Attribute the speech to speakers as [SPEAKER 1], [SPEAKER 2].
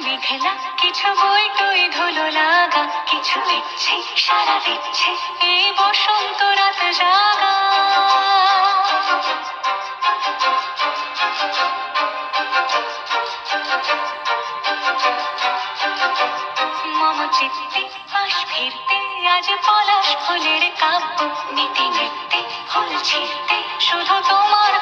[SPEAKER 1] মেঘলা, কিছু বই টই ধুলো লাগা, কিছু দিচ্ছে সারা দিচ্ছে এই বসন্ত রাত জাগা। মম চিত্তে পাশ ফিরতে আজ পলাশ ফুলের কাব্য, নিতে নিতে ফুল ছিঁড়তে শুধু তোমার